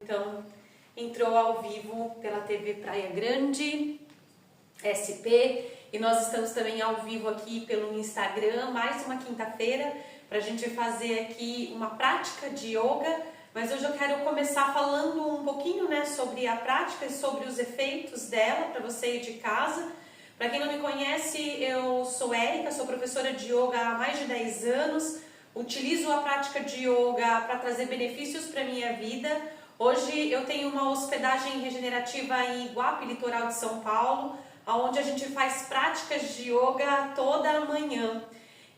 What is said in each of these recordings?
Então, entrou ao vivo pela TV Praia Grande, SP, e nós estamos também ao vivo aqui pelo Instagram, mais uma quinta-feira, para a gente fazer aqui uma prática de yoga, mas hoje eu quero começar falando um pouquinho, sobre a prática e sobre os efeitos dela para você aí de casa. Para quem não me conhece, eu sou Érica, sou professora de yoga há mais de 10 anos, utilizo a prática de yoga para trazer benefícios para a minha vida. Hoje eu tenho uma hospedagem regenerativa em Iguape, litoral de São Paulo, onde a gente faz práticas de yoga toda manhã.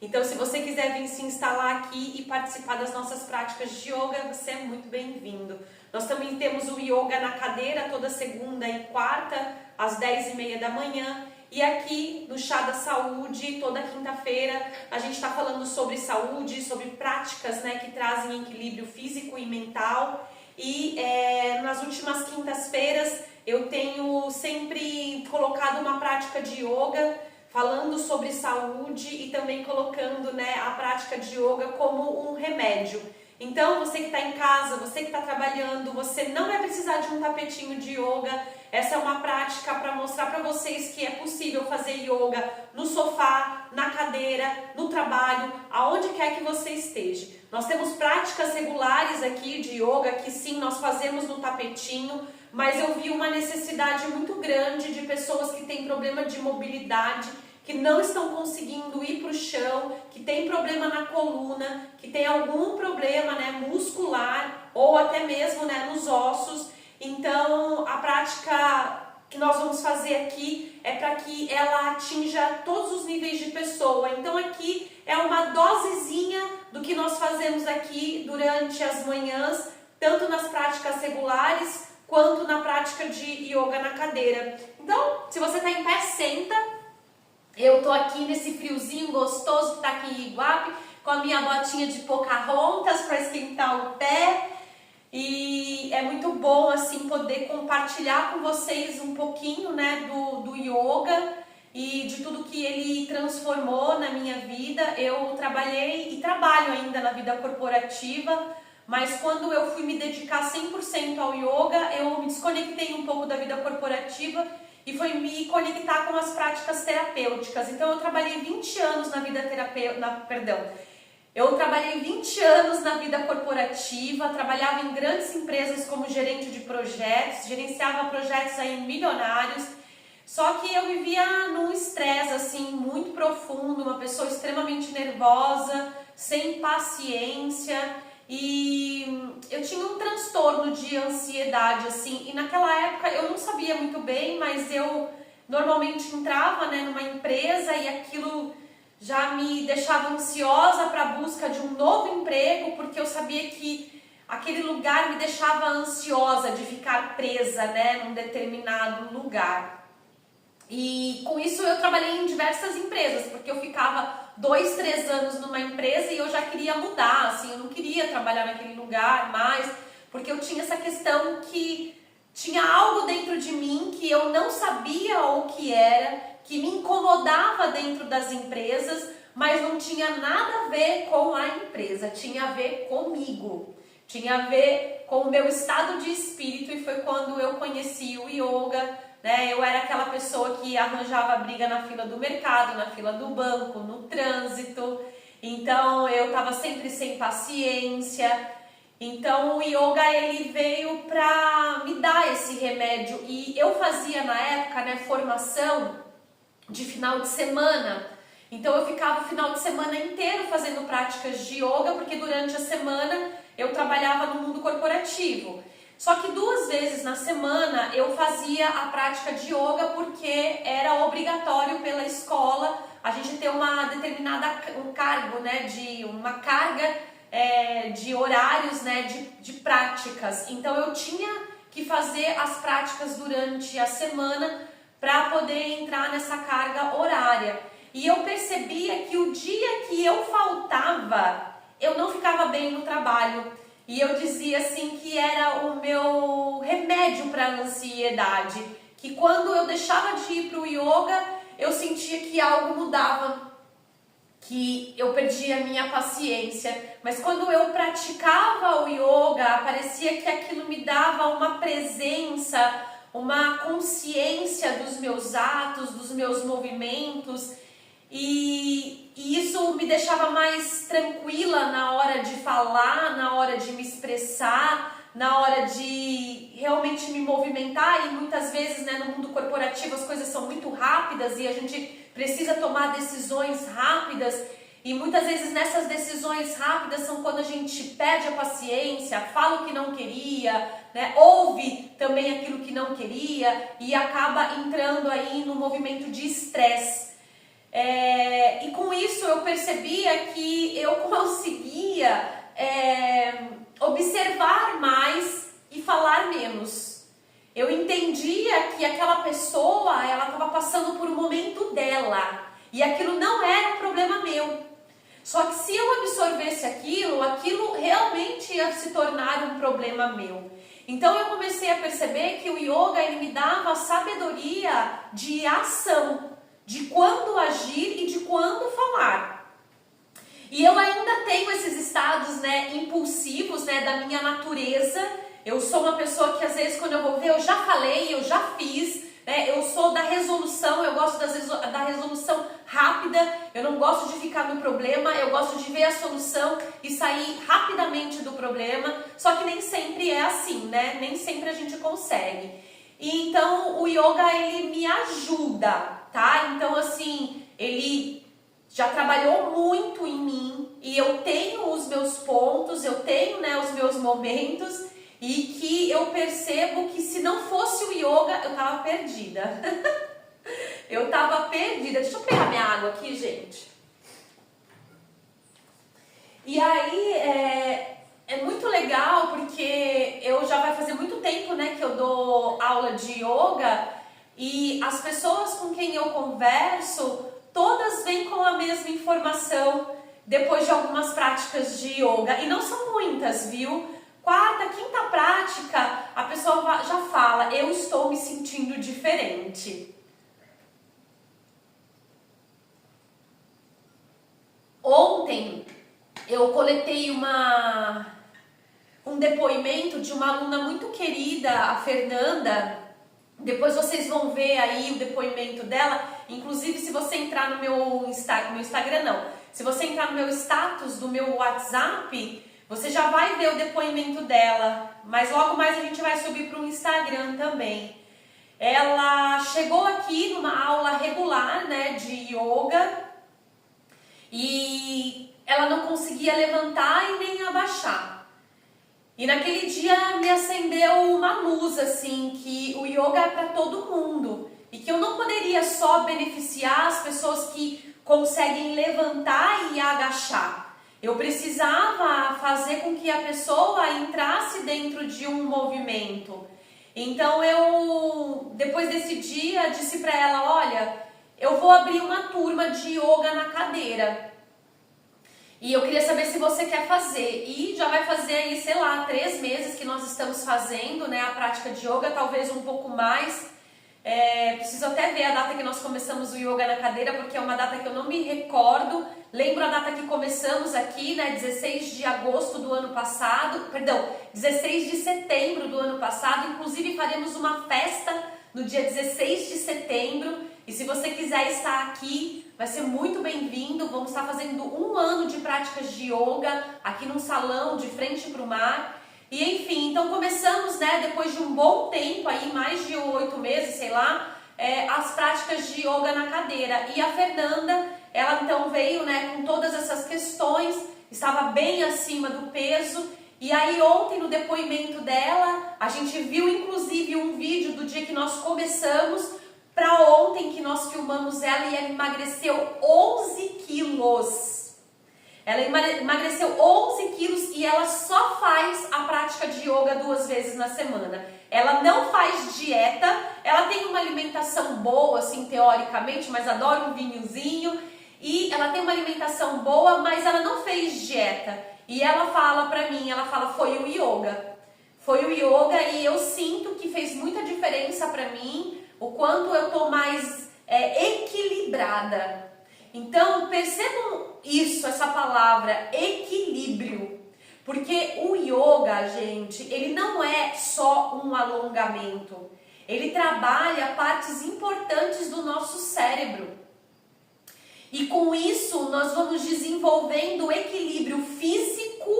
Então, se você quiser vir se instalar aqui e participar das nossas práticas de yoga, você é muito bem-vindo. Nós também temos o yoga na cadeira toda segunda e quarta, às 10h30 da manhã. E aqui no Chá da Saúde, toda quinta-feira, a gente está falando sobre saúde, sobre práticas que trazem equilíbrio físico e mental. E nas últimas quintas-feiras eu tenho sempre colocado uma prática de yoga, falando sobre saúde e também colocando a prática de yoga como um remédio. Então, você que está em casa, você que está trabalhando, você não vai precisar de um tapetinho de yoga. Essa é uma prática para mostrar para vocês que é possível fazer yoga no sofá, na cadeira, no trabalho, aonde quer que você esteja. Nós temos práticas regulares aqui de yoga que sim, nós fazemos no tapetinho, mas eu vi uma necessidade muito grande de pessoas que têm problema de mobilidade, que não estão conseguindo ir para o chão, que tem problema na coluna, que tem algum problema muscular ou até mesmo nos ossos. Então, a prática que nós vamos fazer aqui é para que ela atinja todos os níveis de pessoa. Então, aqui é uma dosezinha do que nós fazemos aqui durante as manhãs, tanto nas práticas regulares quanto na prática de yoga na cadeira. Então, se você está em pé, senta. Eu tô aqui nesse friozinho gostoso que tá aqui em Iguape, com a minha botinha de Pocahontas para esquentar o pé. E é muito bom assim poder compartilhar com vocês um pouquinho do yoga e de tudo que ele transformou na minha vida. Eu trabalhei e trabalho ainda na vida corporativa, mas quando eu fui me dedicar 100% ao yoga, eu me desconectei um pouco da vida corporativa e foi me conectar com as práticas terapêuticas. Então eu trabalhei 20 anos na vida Eu trabalhei 20 anos na vida corporativa, trabalhava em grandes empresas como gerente de projetos, gerenciava projetos aí milionários. Só que eu vivia num estresse assim muito profundo, uma pessoa extremamente nervosa, sem paciência, e eu tinha um transtorno de ansiedade assim, e naquela época eu não sabia muito bem, mas eu normalmente entrava numa empresa e aquilo já me deixava ansiosa para a busca de um novo emprego, porque eu sabia que aquele lugar me deixava ansiosa de ficar presa num determinado lugar. E com isso eu trabalhei em diversas empresas, porque eu ficava 2, 3 anos numa empresa e eu já queria mudar, assim, eu não queria trabalhar naquele lugar mais, porque eu tinha essa questão que tinha algo dentro de mim que eu não sabia o que era, que me incomodava dentro das empresas, mas não tinha nada a ver com a empresa, tinha a ver comigo, tinha a ver com o meu estado de espírito, e foi quando eu conheci o yoga. Eu era aquela pessoa que arranjava briga na fila do mercado, na fila do banco, no trânsito, então eu estava sempre sem paciência. Então o yoga ele veio para me dar esse remédio, e eu fazia na época formação de final de semana. Então eu ficava o final de semana inteiro fazendo práticas de yoga, porque durante a semana eu trabalhava no mundo corporativo. Só que 2 vezes na semana eu fazia a prática de yoga, porque era obrigatório pela escola a gente ter uma determinada cargo, uma carga de horários, de práticas. Então eu tinha que fazer as práticas durante a semana para poder entrar nessa carga horária. E eu percebia que o dia que eu faltava, eu não ficava bem no trabalho. E eu dizia assim que era o meu remédio para a ansiedade, que quando eu deixava de ir para o yoga, eu sentia que algo mudava, que eu perdi a minha paciência, mas quando eu praticava o yoga, parecia que aquilo me dava uma presença, uma consciência dos meus atos, dos meus movimentos, e isso me deixava mais tranquila na hora de falar, na hora de me expressar, na hora de realmente me movimentar. E muitas vezes, né, no mundo corporativo as coisas são muito rápidas e a gente precisa tomar decisões rápidas, e muitas vezes nessas decisões rápidas são quando a gente perde a paciência, fala o que não queria, né, ouve também aquilo que não queria e acaba entrando aí no movimento de estresse. E com isso eu percebia que eu conseguia observar mais e falar menos. Eu entendia que aquela pessoa, ela estava passando por um momento dela e aquilo não era um problema meu. Só que se eu absorvesse aquilo realmente ia se tornar um problema meu. Então eu comecei a perceber que o yoga, ele me dava a sabedoria de ação, de quando agir e de quando falar. E eu ainda tenho esses estados, né, impulsivos, né, da minha natureza. Eu sou uma pessoa que às vezes quando eu vou ver, eu já falei, eu já fiz, né, eu sou da resolução, eu gosto da resolução rápida, eu não gosto de ficar no problema, eu gosto de ver a solução e sair rapidamente do problema, só que nem sempre é assim, né, nem sempre a gente consegue. E então o yoga, ele me ajuda, tá? Então assim, ele já trabalhou muito em mim e eu tenho os meus pontos, eu tenho, né, os meus momentos, e que eu percebo que se não fosse o yoga eu tava perdida. Eu tava perdida. Deixa eu pegar minha água aqui, gente. E aí é muito legal porque eu já vai fazer muito tempo, né, que eu dou aula de yoga, e as pessoas com quem eu converso, todas vêm com a mesma informação depois de algumas práticas de yoga. E não são muitas, viu? Quarta, quinta prática, a pessoa já fala, eu estou me sentindo diferente. Ontem eu coletei um depoimento de uma aluna muito querida, a Fernanda. Depois vocês vão ver aí o depoimento dela. Inclusive, se você entrar no meu Instagram não, se você entrar no meu status do meu WhatsApp, você já vai ver o depoimento dela, mas logo mais a gente vai subir para o Instagram também. Ela chegou aqui numa aula regular, né, de yoga, e ela não conseguia levantar e nem abaixar. E naquele dia me acendeu uma luz, assim, que o yoga é para todo mundo e que eu não poderia só beneficiar as pessoas que conseguem levantar e agachar. Eu precisava fazer com que a pessoa entrasse dentro de um movimento. Então eu, depois desse dia, disse para ela, olha, eu vou abrir uma turma de yoga na cadeira. E eu queria saber se você quer fazer. E já vai fazer aí, sei lá, 3 meses que nós estamos fazendo, né, a prática de yoga, talvez um pouco mais. Preciso até ver a data que nós começamos o yoga na cadeira, porque é uma data que eu não me recordo. Lembro a data que começamos aqui, né, 16 de agosto do ano passado, perdão, 16 de setembro do ano passado. Inclusive faremos uma festa no dia 16 de setembro. E se você quiser estar aqui, vai ser muito bem-vindo. Vamos estar fazendo 1 ano de práticas de yoga aqui num salão de frente para o mar. E enfim, então começamos, né, depois de um bom tempo, aí mais de 8 meses, sei lá, as práticas de yoga na cadeira. E a Fernanda, ela então veio, né, com todas essas questões, estava bem acima do peso. E aí ontem no depoimento dela, a gente viu inclusive um vídeo do dia que nós começamos para ontem, que nós filmamos ela, e ela emagreceu 11 quilos. Ela emagreceu 11 quilos e ela só faz a prática de yoga 2 vezes na semana. Ela não faz dieta, ela tem uma alimentação boa, assim, teoricamente, mas adora um vinhozinho. E ela tem uma alimentação boa, mas ela não fez dieta. E ela fala pra mim, ela fala, foi o yoga. Foi o yoga e eu sinto que fez muita diferença pra mim, o quanto eu tô mais equilibrada. Então, percebam isso, essa palavra, equilíbrio. Porque o yoga, gente, ele não é só um alongamento. Ele trabalha partes importantes do nosso cérebro. E com isso, nós vamos desenvolvendo o equilíbrio físico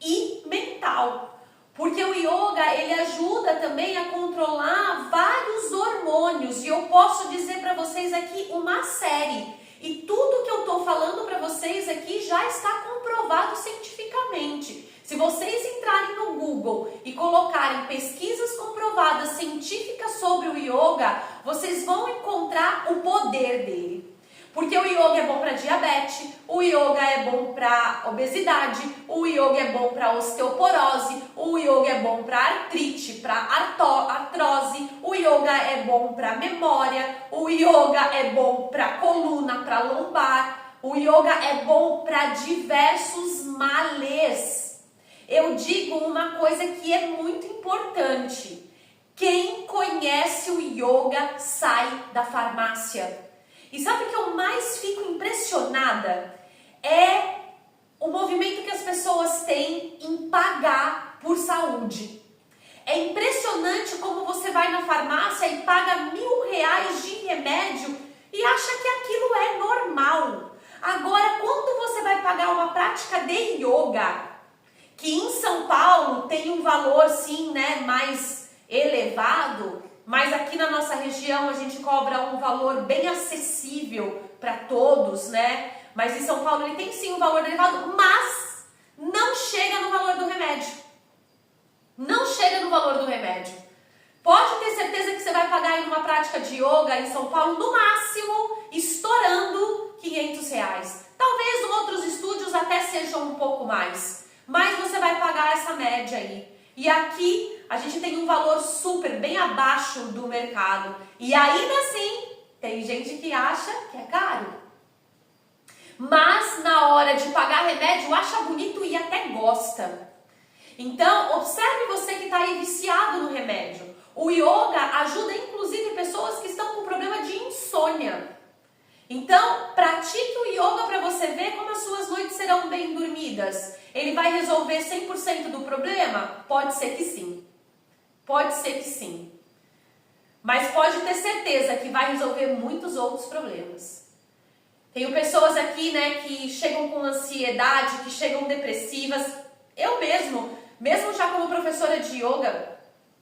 e mental. Porque o yoga, ele ajuda também a controlar vários hormônios. E eu posso dizer para vocês aqui uma série. E tudo que eu estou falando para vocês aqui já está comprovado cientificamente. Se vocês entrarem no Google e colocarem pesquisas comprovadas científicas sobre o yoga, vocês vão encontrar o poder dele. Porque o yoga é bom para diabetes, o yoga é bom para obesidade, o yoga é bom para osteoporose, o yoga é bom para artrite, para artrose, o yoga é bom para memória, o yoga é bom para coluna, para lombar, o yoga é bom para diversos males. Eu digo uma coisa que é muito importante: quem conhece o yoga sai da farmácia. E sabe o que eu mais fico impressionada? É o movimento que as pessoas têm em pagar por saúde. É impressionante como você vai na farmácia e paga R$1.000 de remédio e acha que aquilo é normal. Agora, quando você vai pagar uma prática de yoga, que em São Paulo tem um valor sim, né, mais elevado, mas aqui na nossa região a gente cobra um valor bem acessível para todos, né? Mas em São Paulo ele tem sim um valor elevado, mas não chega no valor do remédio. Não chega no valor do remédio. Pode ter certeza que você vai pagar aí numa prática de yoga em São Paulo, no máximo, estourando R$500. Talvez outros estúdios até sejam um pouco mais, mas você vai pagar essa média aí. E aqui a gente tem um valor super bem abaixo do mercado. E ainda assim, tem gente que acha que é caro. Mas na hora de pagar remédio, acha bonito e até gosta. Então, observe você que está aí viciado no remédio. O yoga ajuda inclusive pessoas que estão com problema de insônia. Então, pratique o yoga para você ver como as suas noites serão bem dormidas. Ele vai resolver 100% do problema? Pode ser que sim. Pode ser que sim. Mas pode ter certeza que vai resolver muitos outros problemas. Tenho pessoas aqui, né, que chegam com ansiedade, que chegam depressivas. Eu mesmo já como professora de yoga,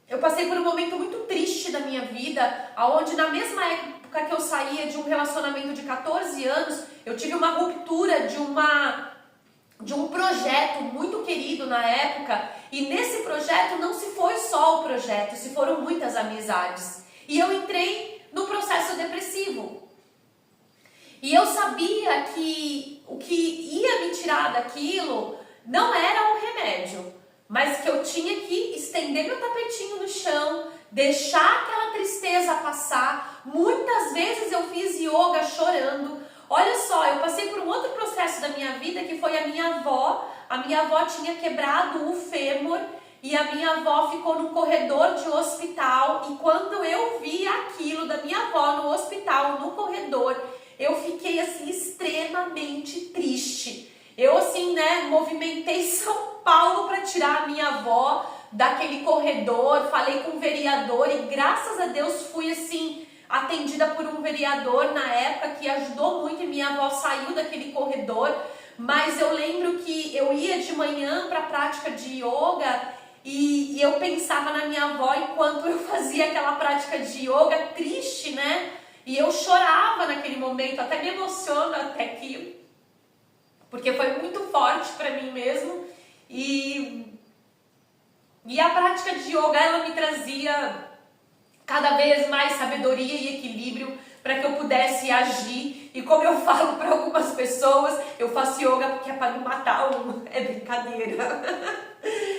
eu passei por um momento muito triste da minha vida, onde na mesma época que eu saía de um relacionamento de 14 anos, eu tive uma ruptura de um projeto muito querido na época, e nesse projeto não se foi só o projeto, se foram muitas amizades. E eu entrei no processo depressivo. E eu sabia que o que ia me tirar daquilo não era o remédio, mas que eu tinha que estender meu tapetinho no chão, deixar aquela tristeza passar. Muitas vezes eu fiz yoga chorando. Olha só, eu passei por um outro processo da minha vida que foi a minha avó. A minha avó tinha quebrado o fêmur e a minha avó ficou num corredor de hospital. E quando eu vi aquilo da minha avó no hospital, no corredor, eu fiquei assim extremamente triste. Eu assim, né, movimentei São Paulo para tirar a minha avó daquele corredor, falei com o vereador e graças a Deus fui assim atendida por um vereador na época que ajudou muito e minha avó saiu daquele corredor. Mas eu lembro que eu ia de manhã para a prática de yoga e eu pensava na minha avó enquanto eu fazia aquela prática de yoga triste, né? E eu chorava naquele momento, até me emociono até aqui, porque foi muito forte para mim mesmo. E a prática de yoga, ela me trazia cada vez mais sabedoria e equilíbrio para que eu pudesse agir. E como eu falo para algumas pessoas, eu faço yoga porque é para me matar um. É brincadeira.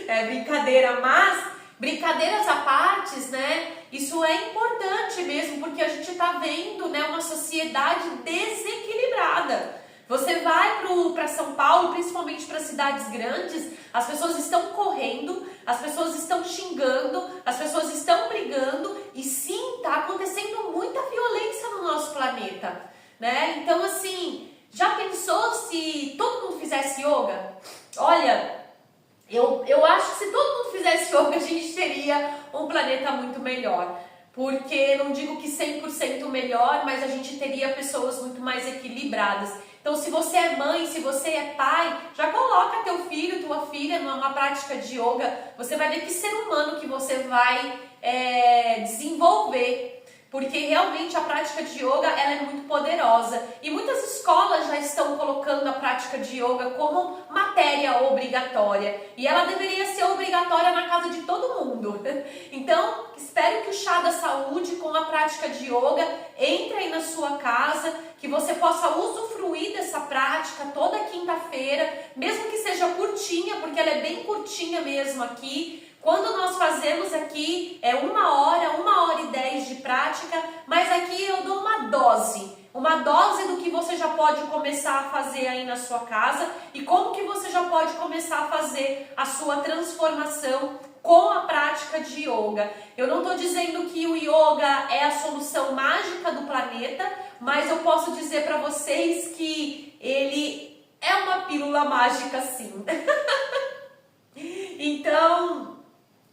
É brincadeira, mas brincadeiras à parte, né? Isso é importante mesmo, porque a gente está vendo, né, uma sociedade desequilibrada. Você vai para São Paulo, principalmente para cidades grandes, as pessoas estão correndo, as pessoas estão xingando, as pessoas estão brigando e sim, está acontecendo muita violência no nosso planeta, né? Então assim, Já pensou se todo mundo fizesse yoga? Olha, eu acho que se todo mundo fizesse yoga, a gente teria um planeta muito melhor. Porque não digo que 100% melhor, mas a gente teria pessoas muito mais equilibradas. Então, se você é mãe, se você é pai, já coloca teu filho, tua filha numa prática de yoga. Você vai ver que ser humano que você vai desenvolver. Porque realmente a prática de yoga ela é muito poderosa. E muitas escolas já estão colocando a prática de yoga como matéria obrigatória. E ela deveria ser obrigatória na casa de todo mundo. Então, espero que o Chá da Saúde, com a prática de yoga, entre aí na sua casa, que você possa usufruir dessa prática toda quinta-feira, mesmo que seja curtinha, porque ela é bem curtinha mesmo aqui. Quando nós fazemos aqui é 1h e 10 de prática, mas aqui eu dou uma dose do que você já pode começar a fazer aí na sua casa e como que você já pode começar a fazer a sua transformação com a prática de yoga. Eu não estou dizendo que o yoga é a solução mágica do planeta, mas eu posso dizer para vocês que ele é uma pílula mágica sim. Então,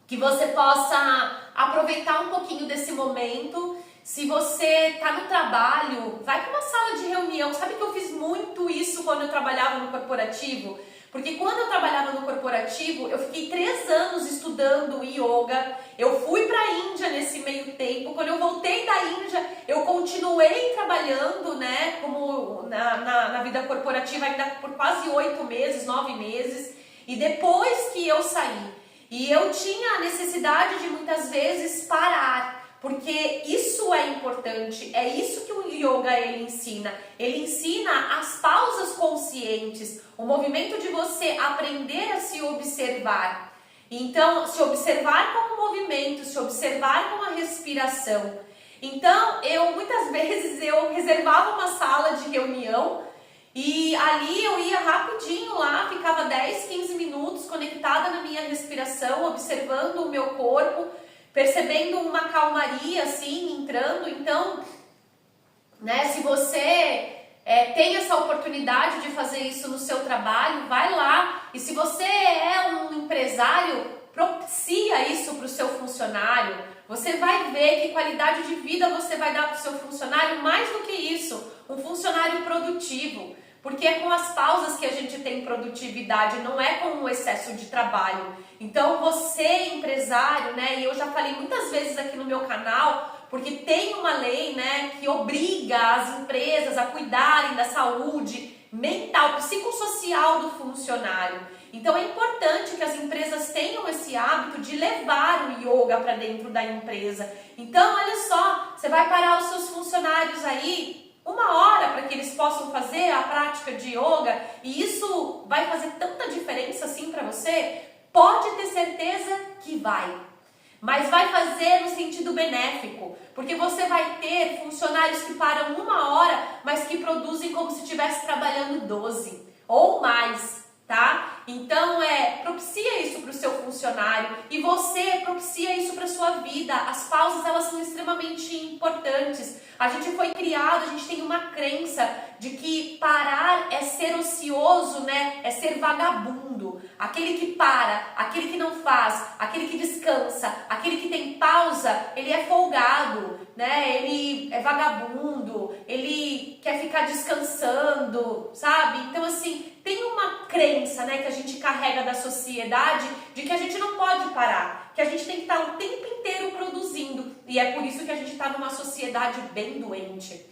que você possa aproveitar um pouquinho desse momento. Se você está no trabalho, vai para uma sala de reunião. Sabe que eu fiz muito isso quando eu trabalhava no corporativo? Porque quando eu trabalhava no corporativo, eu fiquei 3 anos estudando yoga. Eu fui para a Índia nesse meio tempo. Quando eu voltei da Índia, eu continuei trabalhando, né, como na vida corporativa ainda por quase 8 meses, 9 meses. E depois que eu saí, e eu tinha a necessidade de muitas vezes parar, porque isso é importante, é isso que o yoga ele ensina. Ele ensina as pausas conscientes, o movimento de você aprender a se observar. Então, se observar com o movimento, se observar com a respiração. Então, muitas vezes eu reservava uma sala de reunião e ali eu ia rapidinho lá, ficava 10, 15 minutos conectada na minha respiração, observando o meu corpo, percebendo uma calmaria assim, entrando. Então, né, se você tem essa oportunidade de fazer isso no seu trabalho, vai lá. E se você é um empresário, propicia isso para o seu funcionário. Você vai ver que qualidade de vida você vai dar para o seu funcionário, mais do que isso, um funcionário produtivo. Porque é com as pausas que a gente tem produtividade, não é com o excesso de trabalho. Então você, empresário, né, e eu já falei muitas vezes aqui no meu canal, porque tem uma lei, né, que obriga as empresas a cuidarem da saúde mental, psicossocial do funcionário. Então é importante que as empresas tenham esse hábito de levar o yoga para dentro da empresa. Então olha só, você vai parar os seus funcionários aí 1 hora para que eles possam fazer a prática de yoga e isso vai fazer tanta diferença assim para você? Pode ter certeza que vai. Mas vai fazer no sentido benéfico, porque você vai ter funcionários que param 1 hora, mas que produzem como se estivesse trabalhando 12 ou mais, tá? Então propicia isso para o seu funcionário e você propicia isso para a sua vida. As pausas elas são extremamente importantes. A gente foi criado, a gente tem uma crença de que parar é ser ocioso, né? É ser vagabundo. Aquele que para, aquele que não faz, aquele que descansa, aquele que tem pausa, ele é folgado, né? Ele é vagabundo, ele quer ficar descansando, sabe? Então assim, tem uma crença, né, que a gente carrega da sociedade de que a gente não pode parar, que a gente tem que estar o tempo inteiro produzindo. E é por isso que a gente está numa sociedade bem doente.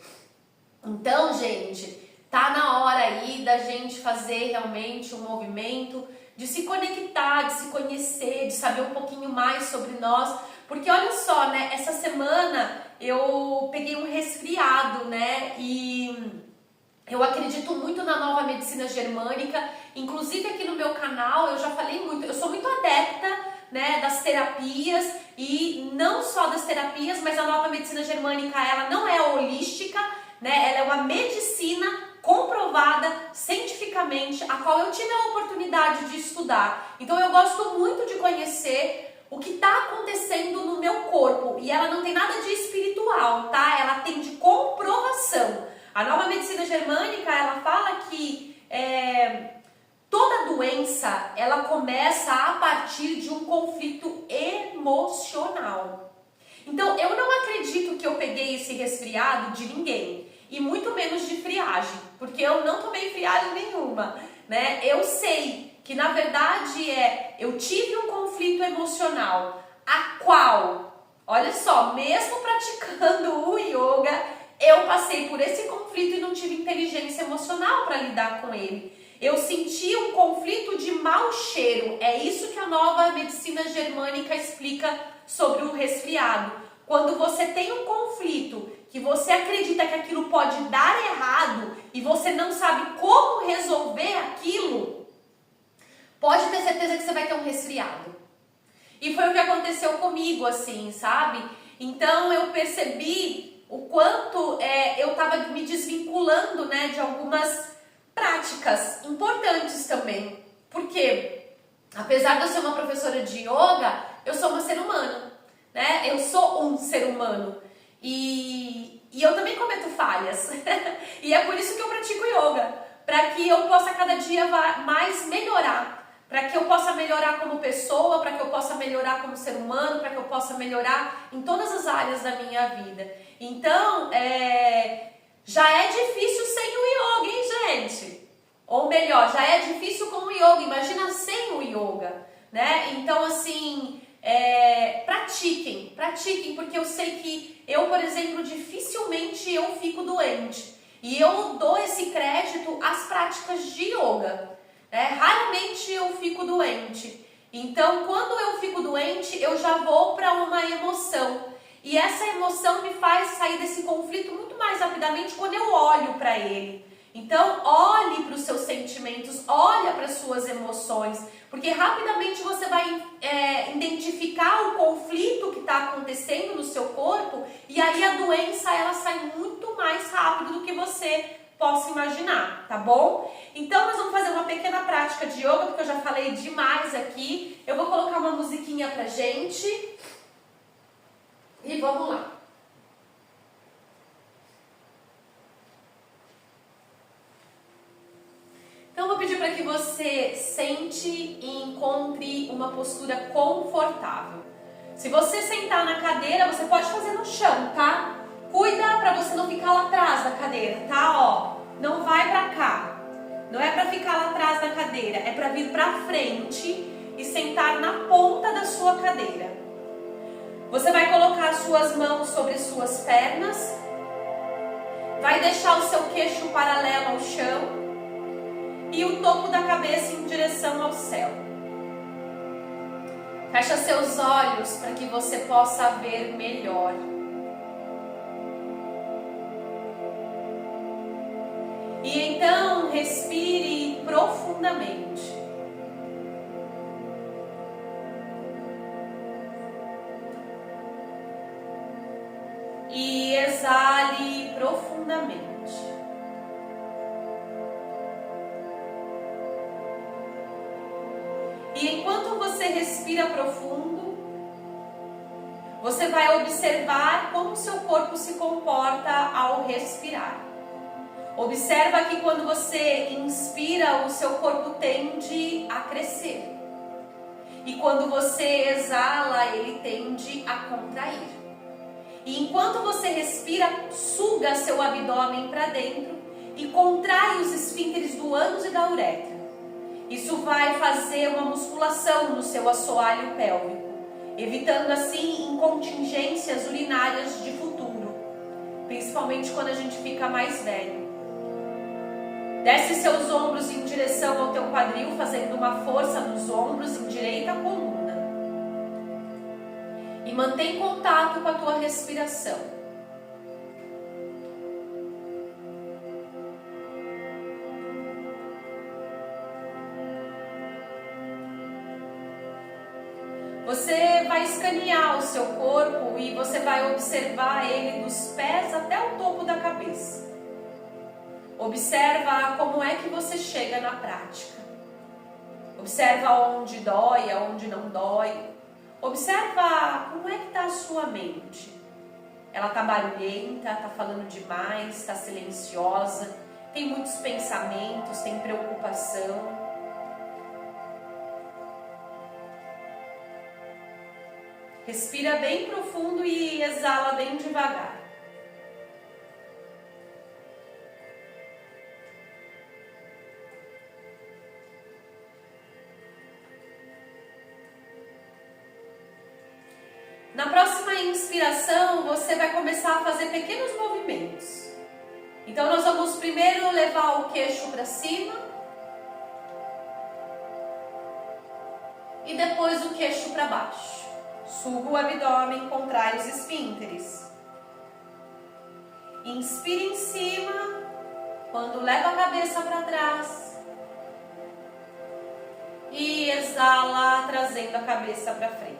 Então, gente, tá na hora aí da gente fazer realmente um movimento de se conectar, de se conhecer, de saber um pouquinho mais sobre nós. Porque olha só, né, essa semana eu peguei um resfriado, né, e eu acredito muito na nova medicina germânica. Inclusive aqui no meu canal eu já falei muito, eu sou muito adepta, né, das terapias e não só das terapias, mas a nova medicina germânica ela não é holística, né, ela é uma medicina comprovada cientificamente, a qual eu tive a oportunidade de estudar. Então eu gosto muito de conhecer o que está acontecendo no meu corpo e ela não tem nada de espiritual, tá? Ela tem de comprovação. A nova medicina germânica, ela fala que toda doença, ela começa a partir de um conflito emocional. Então, eu não acredito que eu peguei esse resfriado de ninguém, e muito menos de friagem, porque eu não tomei friagem nenhuma, né? Eu sei que, na verdade, eu tive um conflito emocional, a qual, olha só, mesmo praticando o yoga, eu passei por esse conflito e não tive inteligência emocional para lidar com ele. Eu senti um conflito de mau cheiro. É isso que a nova medicina germânica explica sobre o resfriado. Quando você tem um conflito que você acredita que aquilo pode dar errado e você não sabe como resolver aquilo, pode ter certeza que você vai ter um resfriado. E foi o que aconteceu comigo, assim, sabe? Então eu percebi o quanto eu estava me desvinculando, né, de algumas práticas importantes também. Porque, apesar de eu ser uma professora de yoga, eu sou uma ser humana, né? Eu sou um ser humano. E eu também cometo falhas. E é por isso que eu pratico yoga. Para que eu possa cada dia mais melhorar. Para que eu possa melhorar como pessoa, para que eu possa melhorar como ser humano, para que eu possa melhorar em todas as áreas da minha vida. Então, já é difícil sem o yoga, hein, gente? Ou melhor, já é difícil com o yoga, imagina sem o yoga, né? Então, assim, pratiquem, porque eu sei que eu, por exemplo, dificilmente eu fico doente. E eu dou esse crédito às práticas de yoga. Raramente eu fico doente. Então, quando eu fico doente, eu já vou para uma emoção. E essa emoção me faz sair desse conflito muito mais rapidamente quando eu olho para ele. Então, olhe para os seus sentimentos, olhe para as suas emoções, porque rapidamente você vai identificar o conflito que está acontecendo no seu corpo e aí a doença ela sai muito mais rápido do que você possa imaginar, tá bom? Então, nós vamos fazer uma pequena prática de yoga, porque eu já falei demais aqui. Eu vou colocar uma musiquinha pra gente e vamos lá. Então, eu vou pedir para que você sente e encontre uma postura confortável. Se você sentar na cadeira, você pode fazer no chão, tá? Cuida para você não ficar lá atrás da cadeira, tá? Ó, não vai para cá. Não é para ficar lá atrás da cadeira, é para vir para frente e sentar na ponta da sua cadeira. Você vai colocar as suas mãos sobre suas pernas, vai deixar o seu queixo paralelo ao chão e o topo da cabeça em direção ao céu. Fecha seus olhos para que você possa ver melhor. E então respire profundamente. E exale profundamente. E enquanto você respira profundo, você vai observar como seu corpo se comporta ao respirar. Observa que quando você inspira, o seu corpo tende a crescer. E quando você exala, ele tende a contrair. E enquanto você respira, suga seu abdômen para dentro e contrai os esfínteres do ânus e da uretra. Isso vai fazer uma musculação no seu assoalho pélvico, evitando assim incontingências urinárias de futuro, principalmente quando a gente fica mais velho. Desce seus ombros em direção ao teu quadril, fazendo uma força nos ombros, endireita a coluna. E mantém contato com a tua respiração. Você vai escanear o seu corpo e você vai observar ele dos pés até o topo da cabeça. Observa como é que você chega na prática. Observa onde dói, onde não dói. Observa como é que está a sua mente. ela tá barulhenta, tá falando demais, tá silenciosa, tem muitos pensamentos, tem preocupação. Respira bem profundo e exala bem devagar. Na próxima inspiração, você vai começar a fazer pequenos movimentos. Então, nós vamos primeiro levar o queixo para cima. E depois o queixo para baixo. Suga o abdômen, contrai os esfínteres. Inspira em cima, quando leva a cabeça para trás. E exala, trazendo a cabeça para frente.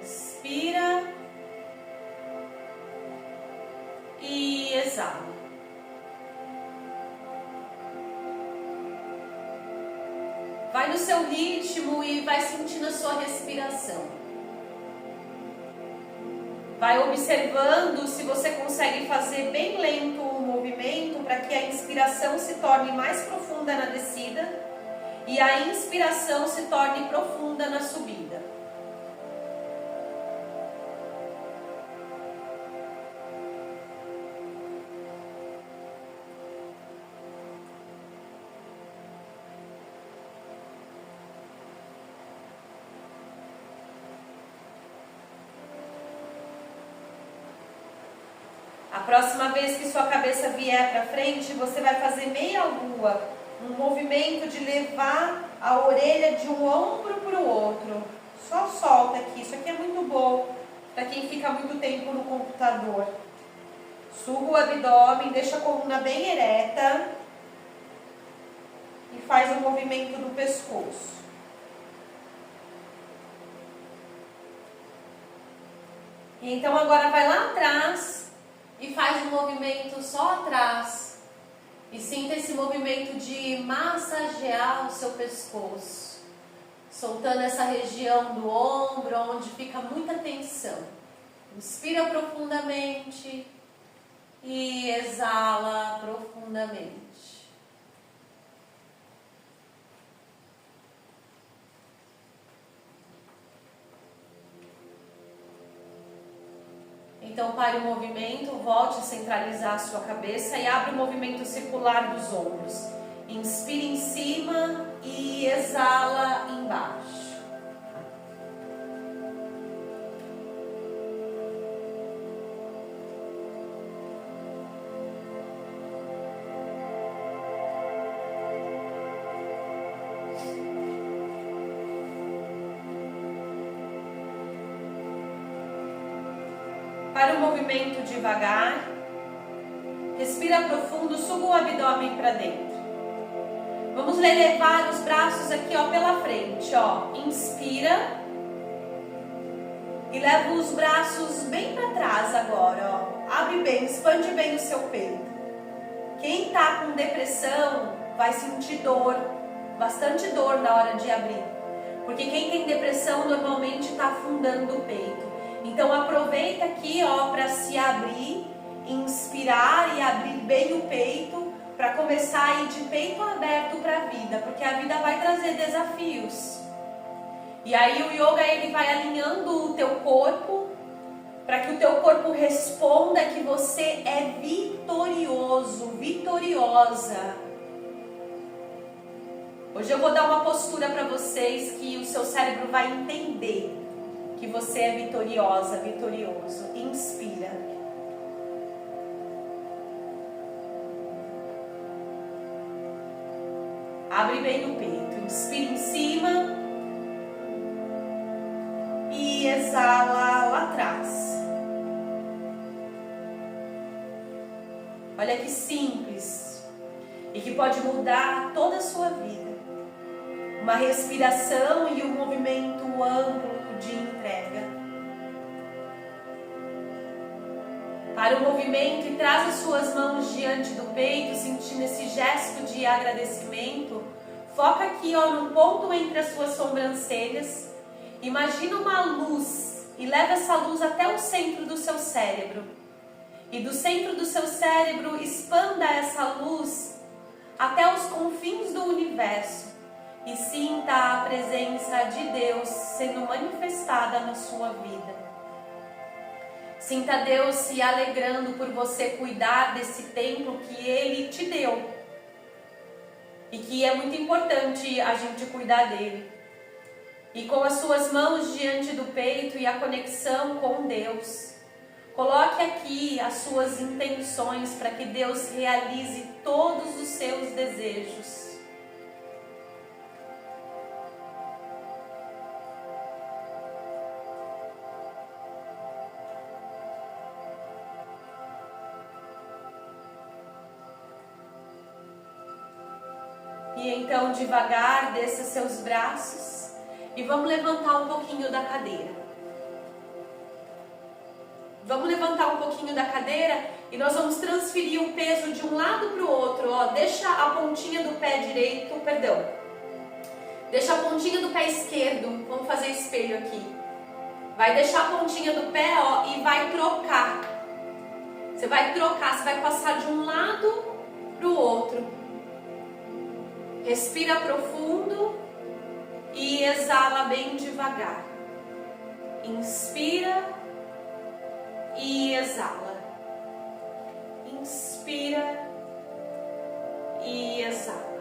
Inspira e exala. Vai no seu ritmo e vai sentindo a sua respiração. Vai observando se você consegue fazer bem lento o movimento para que a inspiração se torne mais profunda na descida e a inspiração se torne profunda na subida. A próxima vez que sua cabeça vier para frente, você vai fazer meia lua, um movimento de levar a orelha de um ombro para o outro. Só solta aqui, isso aqui é muito bom para quem fica muito tempo no computador. Suga o abdômen, deixa a coluna bem ereta e faz o movimento do pescoço. E então agora vai lá atrás e faz um movimento só atrás. E sinta esse movimento de massagear o seu pescoço. Soltando essa região do ombro, onde fica muita tensão. Inspira profundamente e exala profundamente. Então pare o movimento, volte a centralizar a sua cabeça e abre o movimento circular dos ombros. Inspira em cima e exala embaixo. Para o movimento devagar, respira profundo, suga o abdômen para dentro. Vamos levar os braços aqui, ó, pela frente, ó. Inspira e leva os braços bem para trás agora, ó. Abre bem, expande bem o seu peito. Quem tá com depressão vai sentir dor, bastante dor na hora de abrir, porque quem tem depressão normalmente está afundando o peito. Então aproveita aqui, ó, para se abrir, inspirar e abrir bem o peito, para começar a ir de peito aberto para a vida, porque a vida vai trazer desafios. E aí o yoga, ele vai alinhando o teu corpo, para que o teu corpo responda que você é vitorioso, vitoriosa. Hoje eu vou dar uma postura para vocês que o seu cérebro vai entender que você é vitoriosa, vitorioso. Inspira. Abre bem o peito. Inspira em cima. E exala lá atrás. Olha que simples. E que pode mudar toda a sua vida. Uma respiração e um movimento amplo de entrega. Para o movimento e traz as suas mãos diante do peito, sentindo esse gesto de agradecimento. Foca aqui, ó, no ponto entre as suas sobrancelhas Imagina uma luz e leva essa luz até o centro do seu cérebro. E do centro do seu cérebro expanda essa luz até os confins do universo. E sinta a presença de Deus sendo manifestada na sua vida. Sinta Deus se alegrando por você cuidar desse templo que Ele te deu. E que é muito importante a gente cuidar dele. E com as suas mãos diante do peito e a conexão com Deus, coloque aqui as suas intenções para que Deus realize todos os seus desejos. E então devagar desça seus braços e vamos levantar um pouquinho da cadeira. Vamos levantar um pouquinho da cadeira e nós vamos transferir o peso de um lado para o outro. Ó, deixa a pontinha do pé direito, deixa a pontinha do pé esquerdo, vamos fazer espelho aqui. Vai deixar a pontinha do pé, ó, e vai trocar. Você vai trocar, você vai passar de um lado para o outro. Respira profundo e exala bem devagar. Inspira e exala. Inspira e exala.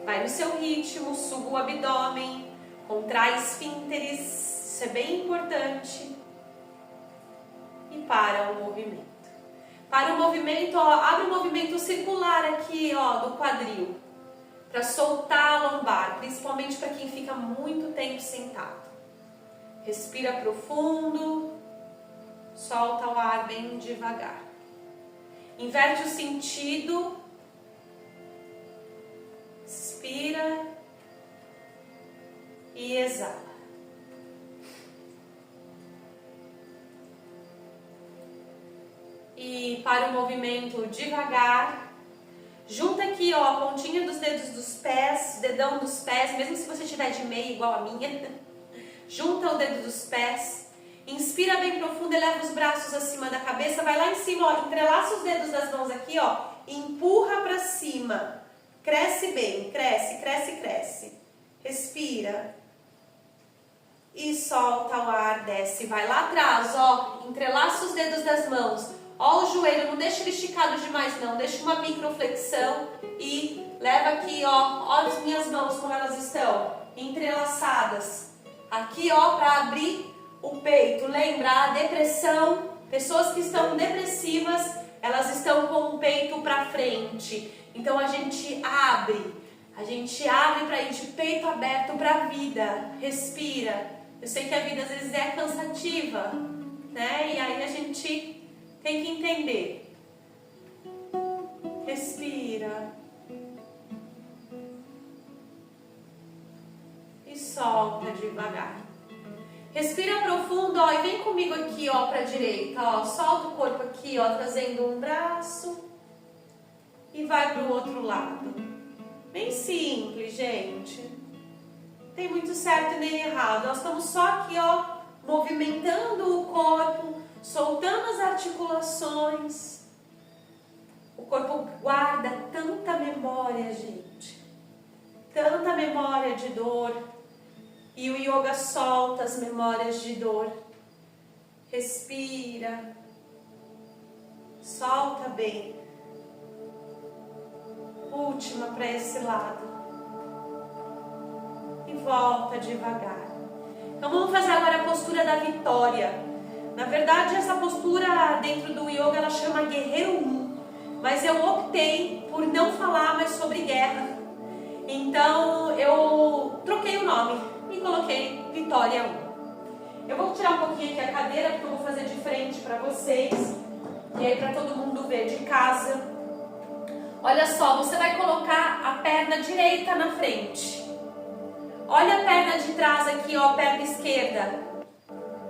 Vai no seu ritmo, suga o abdômen, contrai esfínteres, isso é bem importante. E para o movimento. Para o movimento, ó, abre o movimento circular aqui, ó, do quadril, para soltar a lombar, principalmente para quem fica muito tempo sentado. Respira profundo, solta o ar bem devagar. Inverte o sentido, inspira e exala. E para o movimento devagar, junta aqui, ó, a pontinha dos dedos dos pés, dedão dos pés, mesmo se você tiver de meia igual a minha, junta o dedo dos pés, inspira bem profundo, eleva os braços acima da cabeça, vai lá em cima, ó, entrelaça os dedos das mãos aqui, ó, empurra para cima, cresce bem, cresce, cresce, cresce, respira e solta o ar, desce, vai lá atrás, ó, entrelaça os dedos das mãos. Ó o joelho, não deixa ele esticado demais não, deixa uma microflexão e leva aqui, ó as minhas mãos como elas estão, entrelaçadas. Aqui, ó, para abrir o peito. Lembra, a depressão, pessoas que estão depressivas, elas estão com o peito para frente. Então a gente abre para ir de peito aberto para a vida. Respira. Eu sei que a vida às vezes é cansativa, né? E aí a gente tem que entender. Respira. E solta devagar. Respira profundo, ó, e vem comigo aqui, ó, para a direita, ó. Solta o corpo aqui, ó, trazendo um braço e vai para o outro lado. Bem simples, gente. Não tem muito certo nem errado. Nós estamos só aqui, ó, movimentando o corpo, soltando as articulações. O corpo guarda tanta memória, gente. Tanta memória de dor. E o yoga solta as memórias de dor. Respira. Solta bem. Última para esse lado. E volta devagar. Então vamos fazer agora a postura da vitória. Na verdade, essa postura dentro do yoga ela chama Guerreiro 1. Mas eu optei por não falar mais sobre guerra. Então eu troquei o nome e coloquei Vitória 1. Eu vou tirar um pouquinho aqui a cadeira porque eu vou fazer de frente para vocês. E aí para todo mundo ver de casa. Olha só, você vai colocar a perna direita na frente. Olha a perna de trás aqui, ó, a perna esquerda.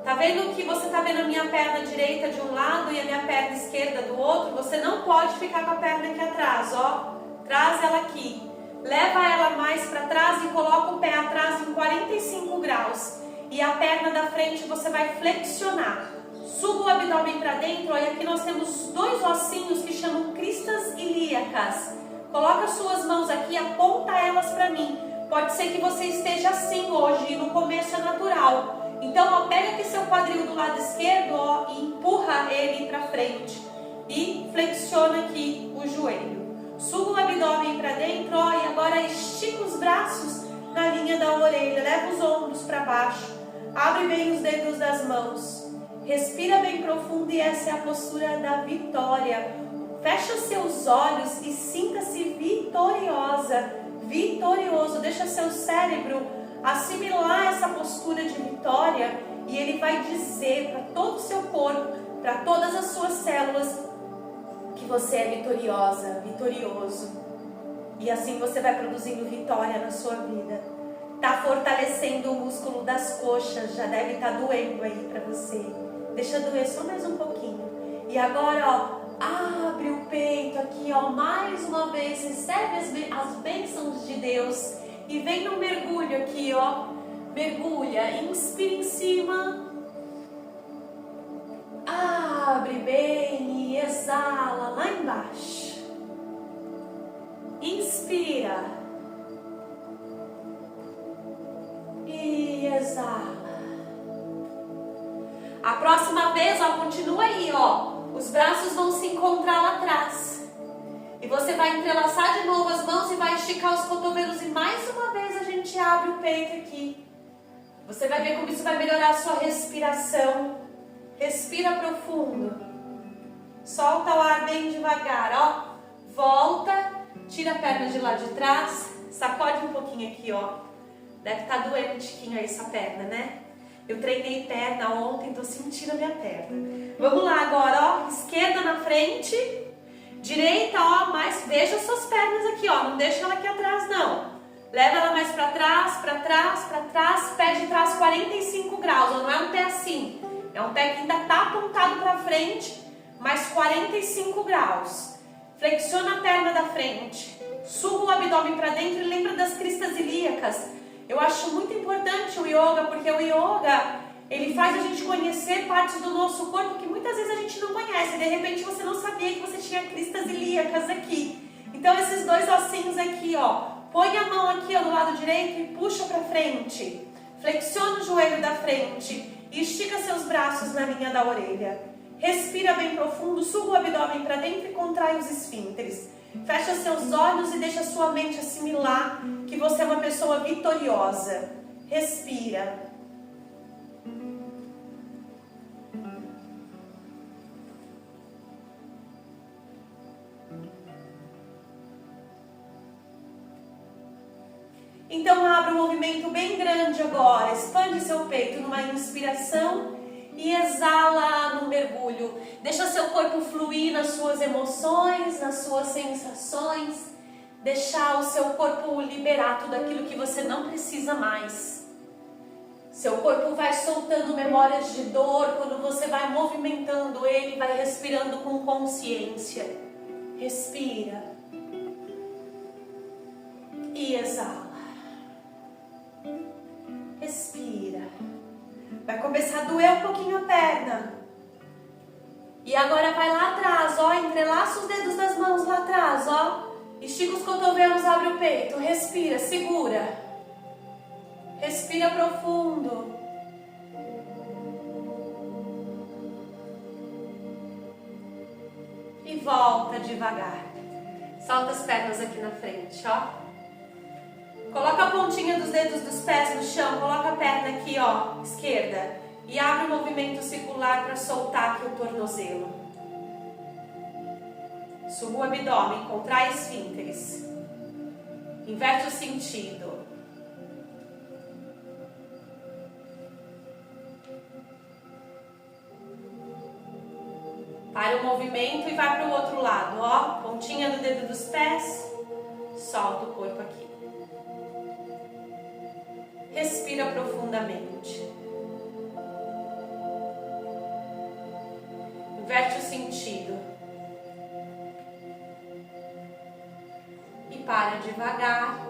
Tá vendo que você tá vendo a minha perna direita de um lado e a minha perna esquerda do outro? Você não pode ficar com a perna aqui atrás, ó. Traz ela aqui. Leva ela mais mais para trás e coloca o pé atrás em 45 graus. E a perna da frente você vai flexionar. Suba o abdômen para dentro. E aqui nós temos dois ossinhos que chamam cristas ilíacas. Coloca as suas mãos aqui, aponta elas para mim. Pode ser que você esteja assim hoje e no começo é natural. Então, ó, pega aqui seu quadril do lado esquerdo, ó, e empurra ele para frente. E flexiona aqui o joelho. Suba o abdômen para dentro, ó, e agora estica os braços na linha da orelha. Leva os ombros para baixo. Abre bem os dedos das mãos. Respira bem profundo e essa é a postura da vitória. Fecha seus olhos e sinta-se vitoriosa, vitorioso. Deixa seu cérebro assimilar essa postura de vitória e ele vai dizer para todo o seu corpo, para todas as suas células, que você é vitoriosa, vitorioso. E assim você vai produzindo vitória na sua vida. Tá fortalecendo o músculo das coxas, já deve estar doendo aí para você. Deixa doer só mais um pouquinho. E agora, ó, abre o peito aqui, ó, mais uma vez, recebe as bênçãos de Deus e vem no mergulho aqui, ó, mergulha, inspira em cima, abre bem e exala lá embaixo, inspira e exala. A próxima vez, ó, continua aí, ó. Os braços vão se encontrar lá atrás. E você vai entrelaçar de novo as mãos e vai esticar os cotovelos. E mais uma vez a gente abre o peito aqui. Você vai ver como isso vai melhorar a sua respiração. Respira profundo. Solta o ar bem devagar, ó. Volta. Tira a perna de lá de trás. Sacode um pouquinho aqui, ó. Deve estar doendo um tiquinho aí essa perna, né? Eu treinei perna ontem, tô sentindo a minha perna. Vamos lá agora, ó. Esquerda na frente. Direita, ó. Mas veja suas pernas aqui, ó. Não deixa ela aqui atrás, não. Leva ela mais pra trás, pra trás, pra trás. Pé de trás 45 graus. Ó. Não é um pé assim. É um pé que ainda tá apontado pra frente. Mais 45 graus. Flexiona a perna da frente. Suba o abdômen pra dentro e lembra das cristas ilíacas. Eu acho muito importante o yoga, porque o yoga, ele faz a gente conhecer partes do nosso corpo que muitas vezes a gente não conhece. De repente você não sabia que você tinha cristas ilíacas aqui. Então esses dois ossinhos aqui, ó, põe a mão aqui, ó, do lado direito e puxa para frente. Flexiona o joelho da frente e estica seus braços na linha da orelha. Respira bem profundo, suba o abdômen para dentro e contrai os esfíncteres. Fecha seus olhos e deixa sua mente assimilar que você é uma pessoa vitoriosa. Respira. Então abre um movimento bem grande agora. Expande seu peito numa inspiração e exala no mergulho. Deixa seu corpo fluir nas suas emoções, nas suas sensações. Deixar o seu corpo liberar tudo aquilo que você não precisa mais. Seu corpo vai soltando memórias de dor. Quando você vai movimentando ele, vai respirando com consciência. Respira. E exala. Respira. Vai começar a doer um pouquinho a perna. E agora vai lá atrás, ó. Entrelaça os dedos das mãos lá atrás, ó. Estica os cotovelos, abre o peito. Respira, segura. Respira profundo. E volta devagar. Solta as pernas aqui na frente, ó. Coloca a pontinha dos dedos dos pés no chão. Coloca a perna aqui, ó, esquerda. E abre o movimento circular para soltar aqui o tornozelo. Suba o abdômen, contrai esfíncteres. Inverte o sentido. Para o movimento e vai para o outro lado, ó. Pontinha do dedo dos pés. Solta o corpo aqui. Respira profundamente. Inverte o sentido. E para devagar.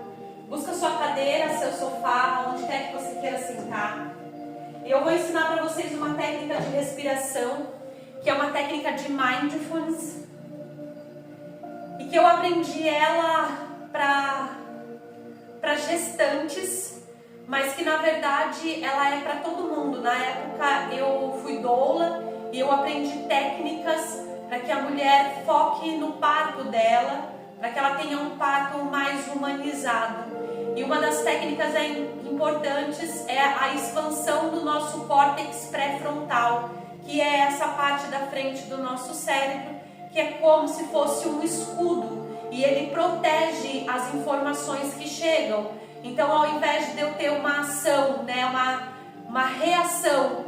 Busca sua cadeira, seu sofá, onde quer que você queira sentar. E eu vou ensinar para vocês uma técnica de respiração, que é uma técnica de mindfulness, e que eu aprendi ela para gestantes, mas que na verdade ela é para todo mundo. Na época eu fui doula e eu aprendi técnicas para que a mulher foque no parto dela, para que ela tenha um parto mais humanizado. E uma das técnicas importantes é a expansão do nosso córtex pré-frontal, que é essa parte da frente do nosso cérebro, que é como se fosse um escudo, e ele protege as informações que chegam. Então, ao invés de eu ter uma ação, né, uma reação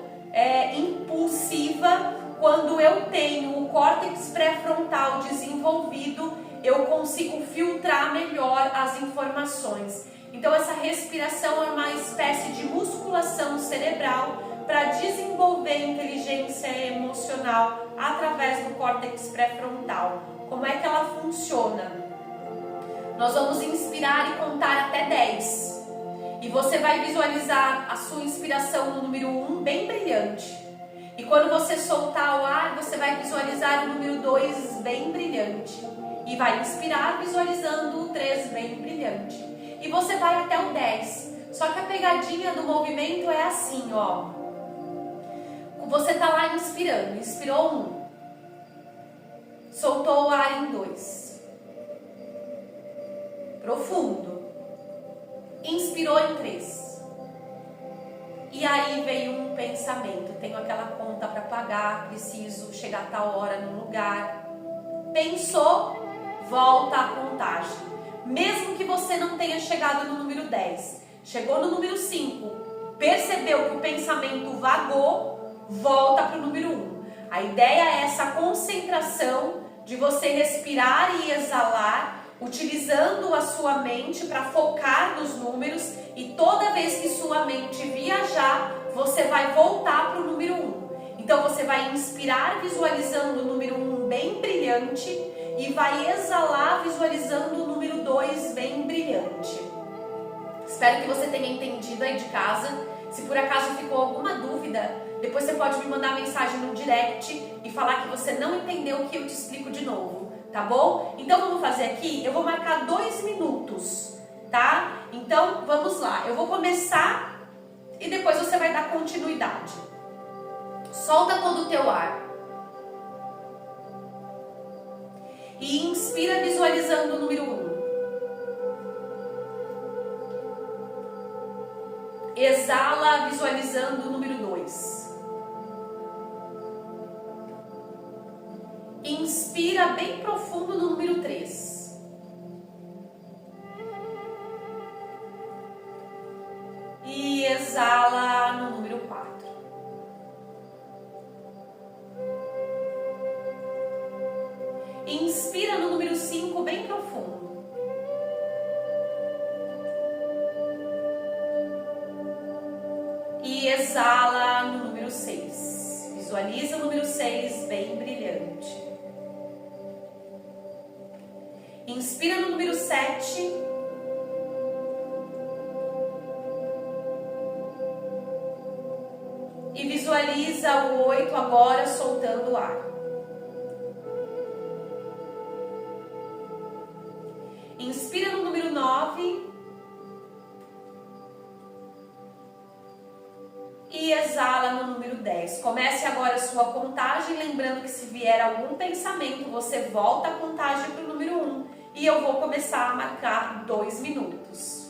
impulsiva, quando eu tenho o córtex pré-frontal desenvolvido, eu consigo filtrar melhor as informações. Então essa respiração é uma espécie de musculação cerebral para desenvolver inteligência emocional através do córtex pré-frontal. Como é que ela funciona? Nós vamos inspirar e contar até 10. E você vai visualizar a sua inspiração no número 1 bem brilhante. E quando você soltar o ar, você vai visualizar o número 2 bem brilhante. E vai inspirar visualizando o 3 bem brilhante. E você vai até o 10. Só que a pegadinha do movimento é assim, ó. Você tá lá inspirando. Inspirou 1. Soltou o ar em 2. Profundo. Inspirou em 3. E aí veio um pensamento. Tenho aquela conta para pagar. Preciso chegar a tal hora no lugar. Pensou, volta a contagem. Mesmo que você não tenha chegado no número 10, chegou no número 5, percebeu que o pensamento vagou, volta para o número 1. A ideia é essa concentração de você respirar e exalar, utilizando a sua mente para focar nos números, e toda vez que sua mente viajar, você vai voltar para o número 1. Então você vai inspirar visualizando o número 1 bem brilhante, e vai exalar visualizando o número 2 bem brilhante. Espero que você tenha entendido aí de casa. Se por acaso ficou alguma dúvida, depois você pode me mandar mensagem no direct e falar que você não entendeu, que eu te explico de novo, tá bom? Então vamos fazer aqui, eu vou marcar 2 minutos, tá? Então vamos lá, eu vou começar e depois você vai dar continuidade. Solta todo o teu ar. E inspira visualizando o número 1. Exala visualizando o número 2. Inspira bem profundo no número 3. E exala no número 4. Inspira no número 5 bem profundo. E exala no número 6. Visualiza o número 6 bem brilhante. Inspira no número 7. E visualiza o 8 agora soltando o ar. Inspira no número 9 e exala no número 10. Comece agora a sua contagem, lembrando que se vier algum pensamento, você volta a contagem para o número 1 e eu vou começar a marcar 2 minutos.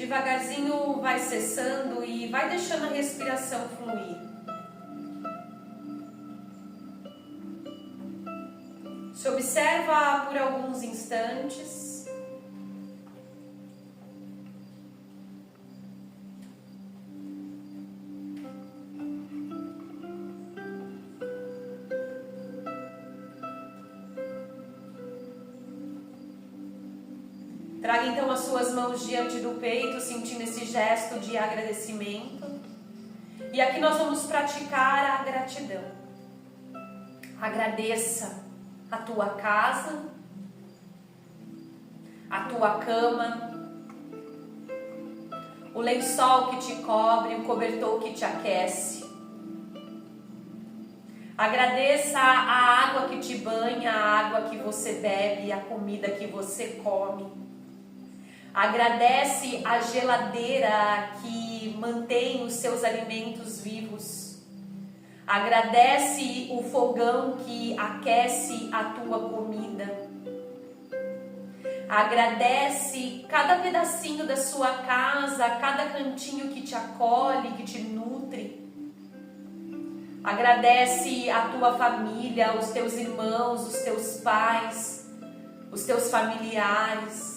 devagarzinho vai cessando e vai deixando a respiração fluir. Se observa por alguns instantes. Traga então as suas mãos diante do peito, sentindo esse gesto de agradecimento. E aqui nós vamos praticar a gratidão. Agradeça a tua casa, a tua cama, o lençol que te cobre, o cobertor que te aquece. Agradeça a água que te banha, a água que você bebe, a comida que você come. Agradece a geladeira que mantém os seus alimentos vivos. Agradece o fogão que aquece a tua comida. Agradece cada pedacinho da sua casa, cada cantinho que te acolhe, que te nutre. Agradece a tua família, os teus irmãos, os teus pais, os teus familiares.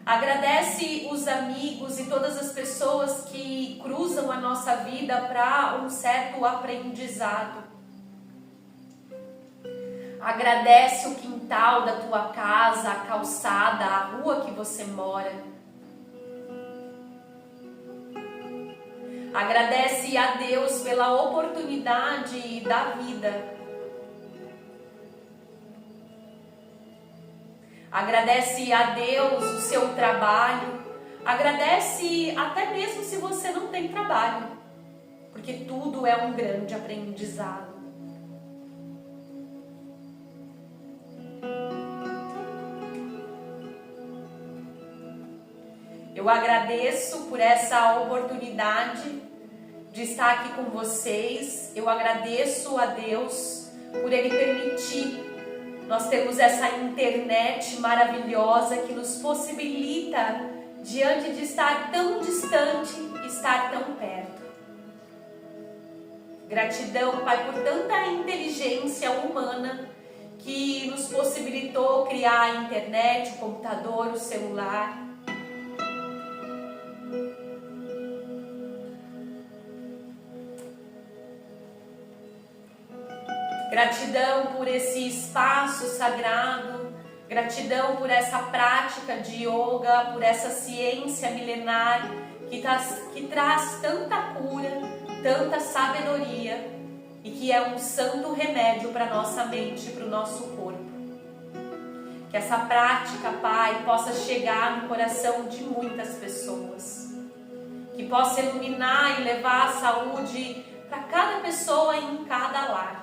Agradece os amigos e todas as pessoas que cruzam a nossa vida para um certo aprendizado. Agradece o quintal da tua casa, a calçada, a rua que você mora. Agradece a Deus pela oportunidade da vida. Agradece a Deus o seu trabalho. Agradece até mesmo se você não tem trabalho, porque tudo é um grande aprendizado. Eu agradeço por essa oportunidade de estar aqui com vocês. Eu agradeço a Deus por Ele permitir nós termos essa internet maravilhosa que nos possibilita, diante de estar tão distante, estar tão perto. Gratidão, Pai, por tanta inteligência humana que nos possibilitou criar a internet, o computador, o celular. Gratidão por esse espaço sagrado, gratidão por essa prática de yoga, por essa ciência milenar que traz tanta cura, tanta sabedoria e que é um santo remédio para a nossa mente, para o nosso corpo. Que essa prática, Pai, possa chegar no coração de muitas pessoas, que possa iluminar e levar a saúde para cada pessoa em cada lar.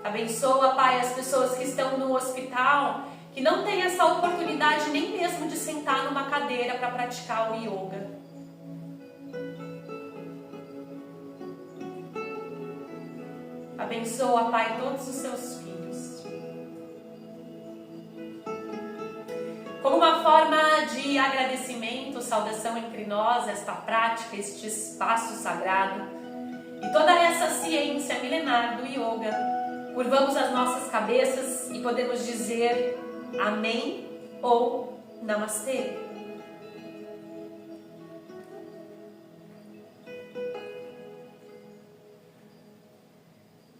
Abençoa, Pai, as pessoas que estão no hospital, que não têm essa oportunidade nem mesmo de sentar numa cadeira para praticar o yoga. Abençoa, Pai, todos os seus filhos. Como uma forma de agradecimento, saudação entre nós, esta prática, este espaço sagrado e toda essa ciência milenar do yoga, curvamos as nossas cabeças e podemos dizer amém ou namastê.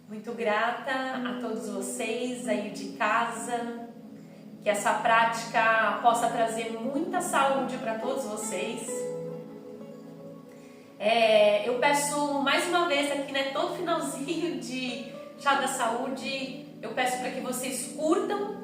Muito grata a todos vocês aí de casa, que essa prática possa trazer muita saúde para todos vocês. Eu peço mais uma vez aqui, né, todo finalzinho de Chá da Saúde, eu peço para que vocês curtam,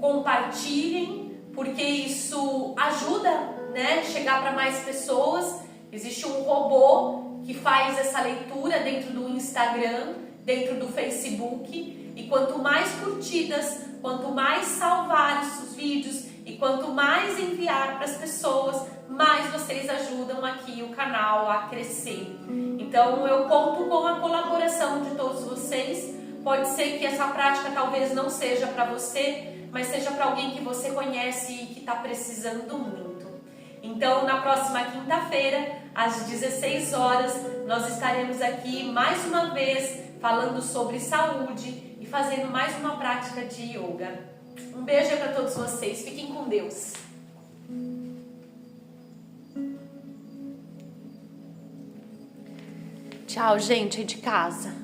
compartilhem, porque isso ajuda, né, chegar para mais pessoas. Existe um robô que faz essa leitura dentro do Instagram, dentro do Facebook, e quanto mais curtidas, quanto mais salvar os vídeos e quanto mais enviar para as pessoas, mais vocês ajudam aqui o canal a crescer. Então eu conto com a colaboração de todos vocês. Pode ser que essa prática talvez não seja para você, mas seja para alguém que você conhece e que está precisando muito. Então, na próxima quinta-feira, às 16 horas, nós estaremos aqui mais uma vez falando sobre saúde e fazendo mais uma prática de yoga. Um beijo para todos vocês. Fiquem com Deus. Tchau, gente aí de casa.